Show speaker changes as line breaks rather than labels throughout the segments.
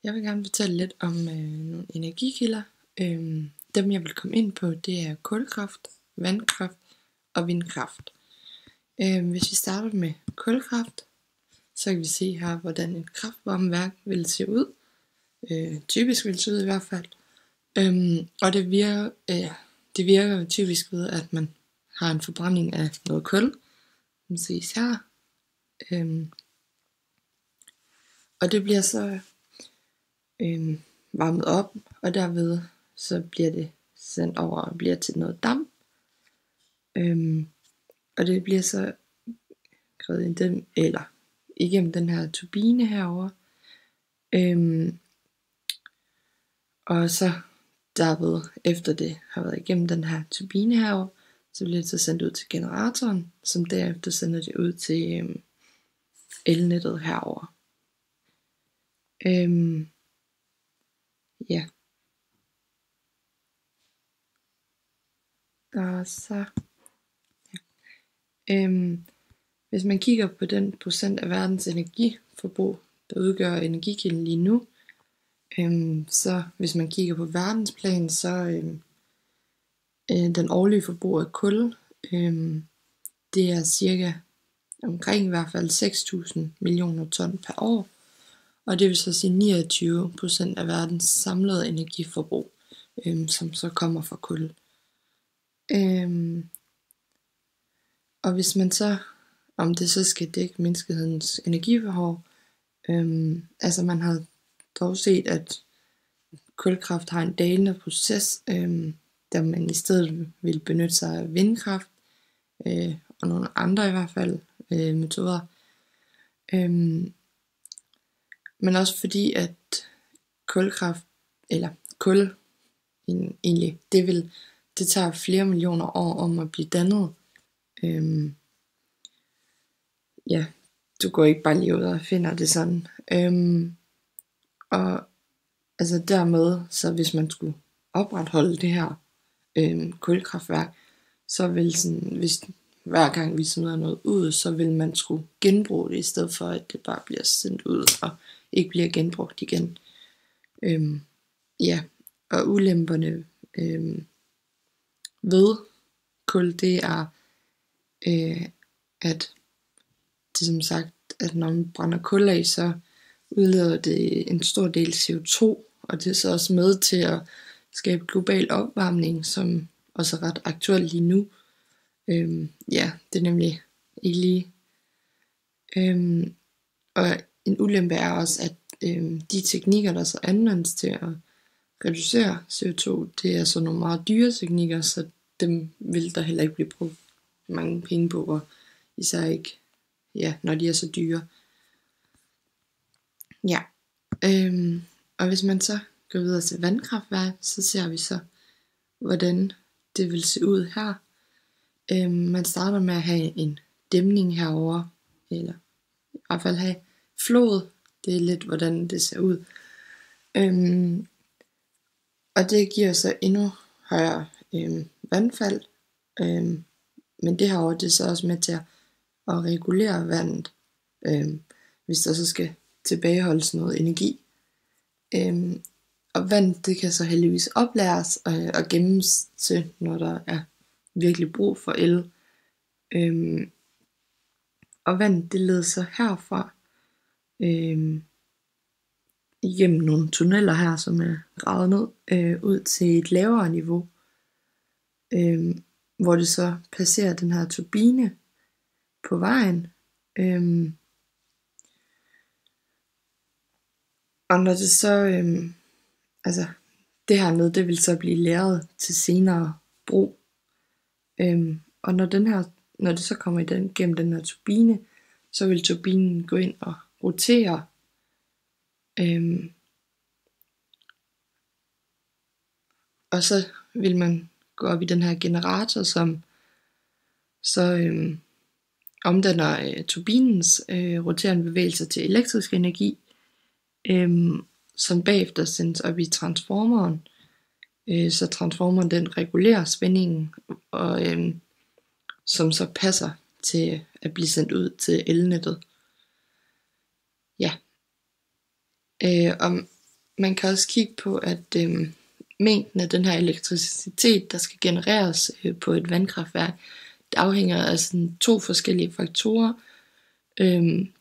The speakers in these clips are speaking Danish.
Jeg vil gerne fortælle lidt om nogle energikilder. Dem jeg vil komme ind på, det er kulkraft, vandkraft og vindkraft. Hvis vi starter med kulkraft, så kan vi se her, hvordan et kraftvarmeværk vil se ud. Typisk vil se ud i hvert fald. Og det virker typisk ved, at man har en forbrænding af noget kul. Det ses her. Og det bliver så varmet op, og derved så bliver det sendt over og bliver til noget damp. Og det bliver så grædet igennem den her turbine herover. Og så derved, efter det har været igennem den her turbine herover, så bliver det så sendt ud til generatoren, som derefter sender det ud til elnettet herover. Ja. Og så hvis man kigger på den procent af verdens energiforbrug, der udgør energikilden lige nu, så hvis man kigger på verdensplan, så den årlige forbrug af kul, det er cirka omkring i hvert fald 6.000 millioner ton per år, og det vil så sige 29% af verdens samlede energiforbrug, som så kommer fra kul. Og hvis man så, om det så skal dække menneskehedens energibehov, altså man har dog set, at kulkraft har en dalende proces, da man i stedet vil benytte sig af vindkraft, og nogle andre i hvert fald metoder. Men også fordi, at kulkraft, eller kul egentlig, det tager flere millioner år om at blive dannet. Ja, du går ikke bare lige ud og finder det sådan. Og altså dermed, så hvis man skulle opretholde det her kulkraftværk, så vil sådan, hvis hver gang vi smider noget ud, så vil man skulle genbruge det, i stedet for at det bare bliver sendt ud og ikke bliver genbrugt igen. Ja, og ulemperne ved kul, det er, at det som sagt, at når man brænder kul af, så udleder det en stor del CO2, og det er så også med til at skabe global opvarmning, som også er ret aktuelt lige nu. Ja, det er nemlig ikke lige. Og en ulempe er også, at de teknikker, der så anvendes til at reducere CO2, det er så nogle meget dyre teknikker, så dem vil der heller ikke blive brugt mange penge på, og især ikke, når de er så dyre. Ja, og hvis man så går videre til vandkraftværk, så ser vi så, hvordan det vil se ud her. Man starter med at have en dæmning herover, eller i hvert fald have flod. Det er lidt, hvordan det ser ud. Og det giver så endnu højere vandfald. Men det herovre, det er så også med til at regulere vandet, hvis der så skal tilbageholdes noget energi. Og vand, det kan så heldigvis oplæres og gemmes til, når der er virkelig brug for el. Og vand, det leder så herfra igennem nogle tunneller her, som er gravet ned ud til et lavere niveau, hvor det så passerer den her turbine på vejen. Og når det så, altså det her nede, det vil så blive lagret til senere brug. Og når det så kommer gennem den her turbine, så vil turbinen gå ind og rotere. Og så vil man gå op i den her generator, som så omdanner turbinens roterende bevægelser til elektrisk energi, som bagefter sendes op i transformeren, så transformeren den regulerer spændingen, og som så passer til at blive sendt ud til elnettet. Ja. man kan også kigge på, at mængden af den her elektricitet, der skal genereres på et vandkraftværk, det afhænger af sådan 2 forskellige faktorer.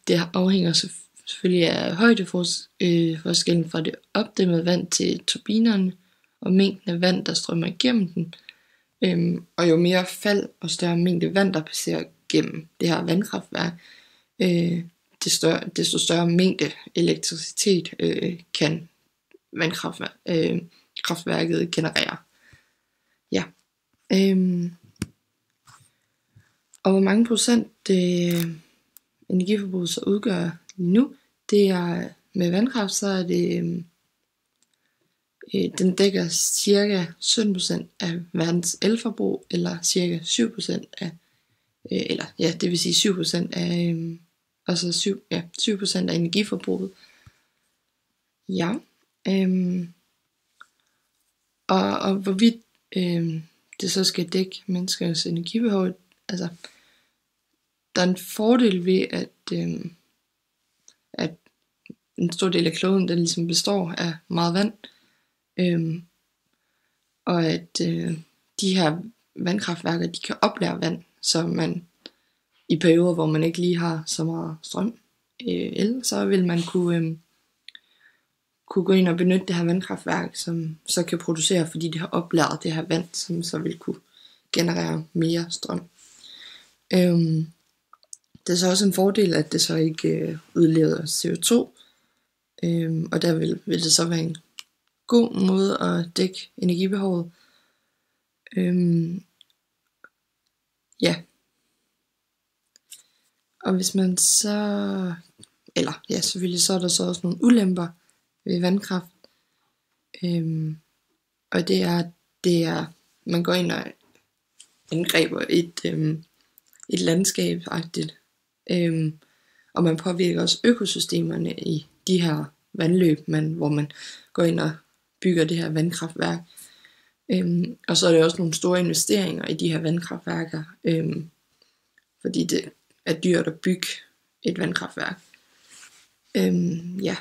Det afhænger selvfølgelig af højdeforskellen fra det opdæmmede vand til turbinerne, og mængden af vand, der strømmer igennem den. Og jo mere fald og større mængde vand, der passerer gennem det her vandkraftværk, desto større mængde elektricitet kan vandkraftværket generere. Ja. Og hvor mange procent energiforbruget så udgør lige nu, det er med vandkraft, så er det den dækker cirka 17% af verdens elforbrug, eller cirka 7% af, det vil sige 7% af, 7% af energiforbruget. Ja. Og hvorvidt det så skal dække menneskers energibehov, altså der er en fordel ved, at en stor del af kloden, den ligesom består af meget vand, og at de her vandkraftværker, de kan oplære vand, så man i perioder, hvor man ikke lige har så meget strøm, så vil man kunne gå ind og benytte det her vandkraftværk, som så kan producere, fordi det har oplært det her vand, som så vil kunne generere mere strøm. Det er så også en fordel, at det så ikke udleder CO2, og der vil det så være en god måde at dække energibehovet. Ja. Og hvis man så, selvfølgelig så er der så også nogle ulemper ved vandkraft, og det er, man går ind og angriber et landskab-agtigt, og man påvirker også økosystemerne i de her vandløb, hvor man går ind og bygger det her vandkraftværk. Og så er det også nogle store investeringer i de her vandkraftværker, fordi det er dyrt at bygge et vandkraftværk. Ja.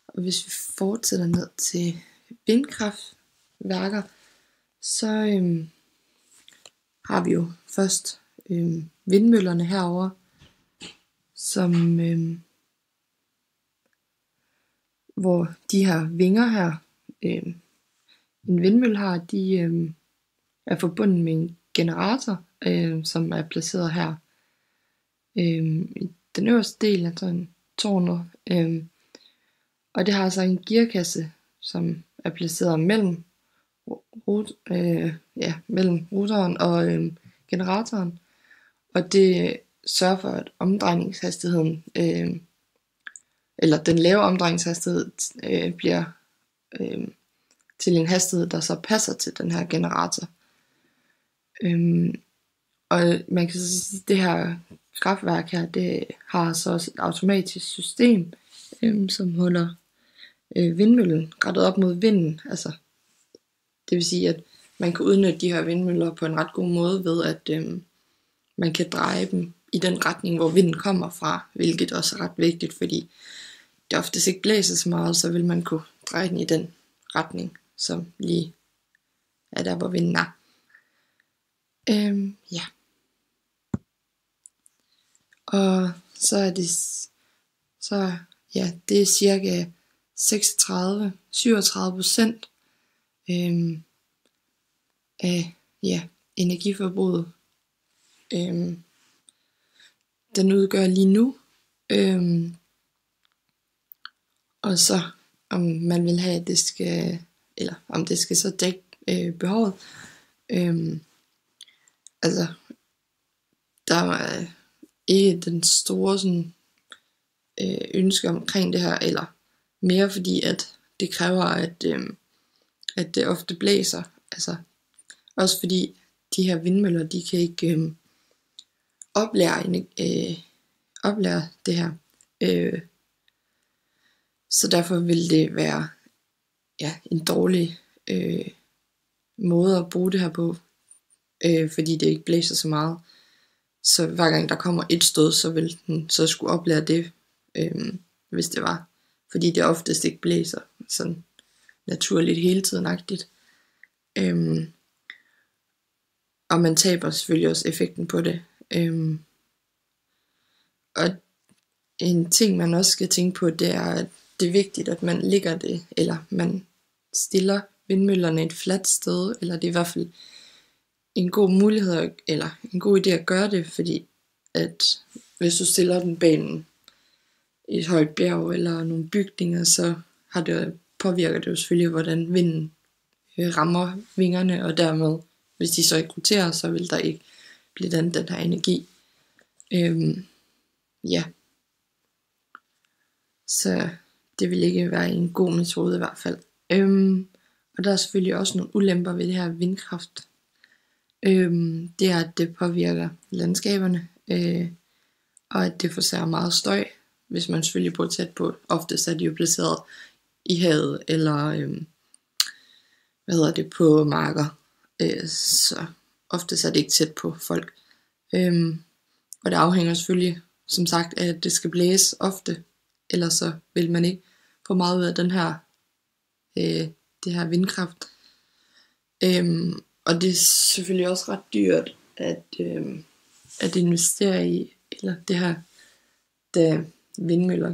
Og hvis vi fortsætter ned til vindkraftværker, så har vi jo først vindmøllerne herover, som hvor de her vinger her, en vindmølle har, de er forbundet med en generator, som er placeret her i den øverste del af sådan tårnet, og det har så en gearkasse, som er placeret mellem rotoren og generatoren, og det sørger for, at omdrejningshastigheden, eller den lave omdrejningshastighed, bliver til en hastighed, der så passer til den her generator. Og man kan så sige, at det her kraftværk her, det har så også et automatisk system, som holder vindmøllen rettet op mod vinden. Altså, det vil sige, at man kan udnytte de her vindmøller på en ret god måde ved, at man kan dreje dem i den retning, hvor vinden kommer fra, hvilket også er ret vigtigt, fordi det oftest ikke blæser så meget, så vil man kunne dreje den i den retning, som lige er der, hvor vinden er. Ja. Og så er det det er cirka 37% af energiforbruget, den udgør lige nu. Og så om man vil have, at det skal, eller om det skal så dække behovet. Altså, der er ikke den store sådan, ønske omkring det her, eller mere fordi, at det kræver, at det ofte blæser. Altså, også fordi de her vindmøller, de kan ikke oplære det her. Så derfor vil det være en dårlig måde at bruge det her på, fordi det ikke blæser så meget. Så hver gang der kommer et stød, så vil den så skulle oplære det, hvis det var. fordi det oftest ikke blæser sådan naturligt hele tiden-agtigt. Og man taber selvfølgelig også effekten på det. Og en ting man også skal tænke på, det er, at det er vigtigt, at man ligger det, eller man stiller vindmøllerne et fladt sted, eller det er i hvert fald en god mulighed, eller en god idé at gøre det, fordi at hvis du stiller den bag et højt bjerg eller nogle bygninger, så påvirker det jo selvfølgelig, hvordan vinden rammer vingerne, og dermed, hvis de så ikke roterer, så vil der ikke blive den her energi. Ja. Så det vil ikke være en god metode i hvert fald. Og der er selvfølgelig også nogle ulemper ved det her vindkraft. Det er, at det påvirker landskaberne, og at det forsager meget støj, hvis man selvfølgelig bor tæt på. Oftest er de jo placeret i havet, eller på marker, så oftest er det ikke tæt på folk. Og det afhænger selvfølgelig, som sagt, af at det skal blæse ofte, ellers så vil man ikke få meget ud af det her vindkraft. Og det er selvfølgelig også ret dyrt at investere i, eller det her, da vindmøller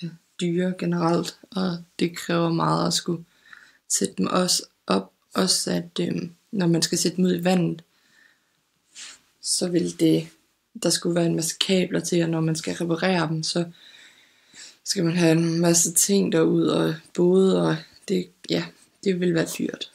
er dyre generelt, og det kræver meget at skulle sætte dem også op, også at når man skal sætte dem ud i vandet, så vil der skulle være en masse kabler til, og når man skal reparere dem, så skal man have en masse ting derud, og både, og det vil være dyrt.